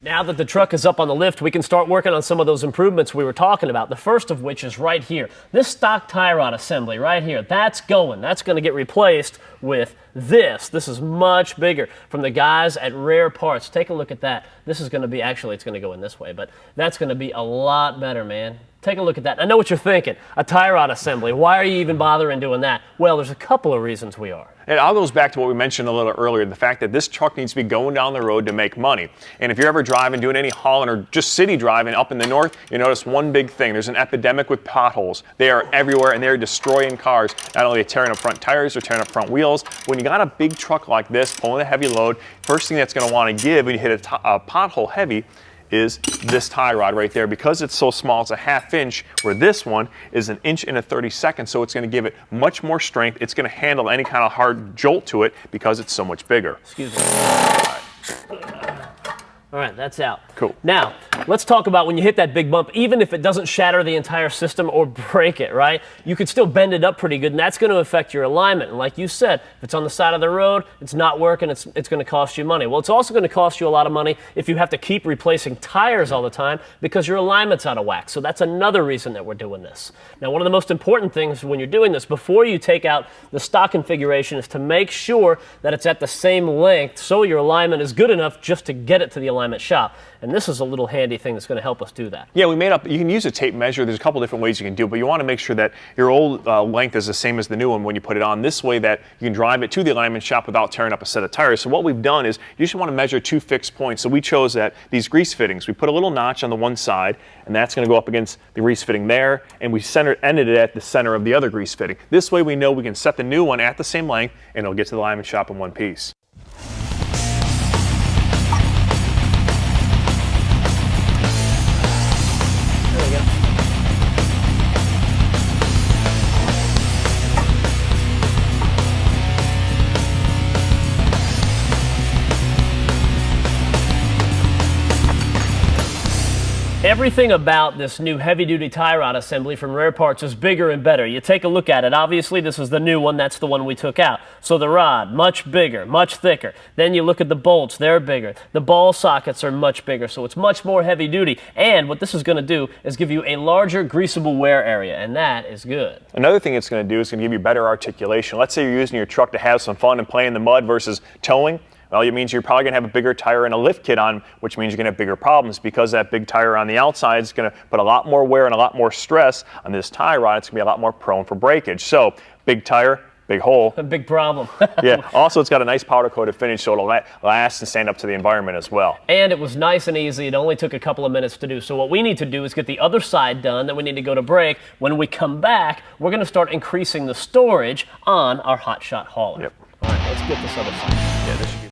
Now that the truck is up on the lift, we can start working on some of those improvements we were talking about. The first of which is right here. This stock tie rod assembly right here, that's going to get replaced with this. This is much bigger from the guys at Rare Parts. Take a look at that. This is going to be, actually it's going to go in this way, but that's going to be a lot better, man. Take a look at that. I know what you're thinking. A tie rod assembly. Why are you even bothering doing that? Well, there's a couple of reasons we are. It all goes back to what we mentioned a little earlier, the fact that this truck needs to be going down the road to make money. And if you're ever driving, doing any hauling or just city driving up in the north, you notice one big thing. There's an epidemic with potholes. They are everywhere and they're destroying cars. Not only tearing up front tires, they're tearing up front wheels. When you got a big truck like this, pulling a heavy load, first thing that's going to want to give when you hit a pothole heavy is this tie rod right there. Because it's so small, it's a 1/2 inch, where this one is 1 inch and 1/32, so it's going to give it much more strength. It's going to handle any kind of hard jolt to it because it's so much bigger. Excuse me. All right, that's out. Cool. Now, let's talk about when you hit that big bump, even if it doesn't shatter the entire system or break it, right? You could still bend it up pretty good, and that's going to affect your alignment. And like you said, if it's on the side of the road, it's not working, it's going to cost you money. Well, it's also going to cost you a lot of money if you have to keep replacing tires all the time because your alignment's out of whack. So that's another reason that we're doing this. Now, one of the most important things when you're doing this, before you take out the stock configuration, is to make sure that it's at the same length so your alignment is good enough just to get it to the alignment shop. And this is a little handy thing that's going to help us do that. Yeah, we made up, you can use a tape measure. There's a couple different ways you can do it, but you want to make sure that your old length is the same as the new one when you put it on. This way that you can drive it to the alignment shop without tearing up a set of tires. So what we've done is you just want to measure 2 fixed points. So we chose that these grease fittings. We put a little notch on the one side, and that's going to go up against the grease fitting there, and we ended it at the center of the other grease fitting. This way we know we can set the new one at the same length, and it'll get to the alignment shop in one piece. Everything about this new heavy-duty tie rod assembly from Rare Parts is bigger and better. You take a look at it. Obviously, this is the new one. That's the one we took out. So the rod, much bigger, much thicker. Then you look at the bolts. They're bigger. The ball sockets are much bigger, so it's much more heavy-duty. And what this is going to do is give you a larger greasable wear area, and that is good. Another thing it's going to do is going to give you better articulation. Let's say you're using your truck to have some fun and play in the mud versus towing. Well, it means you're probably going to have a bigger tire and a lift kit on, which means you're going to have bigger problems because that big tire on the outside is going to put a lot more wear and a lot more stress on this tie rod. It's going to be a lot more prone for breakage. So, big tire, big hole. A big problem. Yeah. Also, it's got a nice powder-coated finish, so it'll last and stand up to the environment as well. And it was nice and easy. It only took a couple of minutes to do. So what we need to do is get the other side done. Then we need to go to break. When we come back, we're going to start increasing the storage on our hotshot hauler. Yep. All right, let's get this other side. Yeah, this should be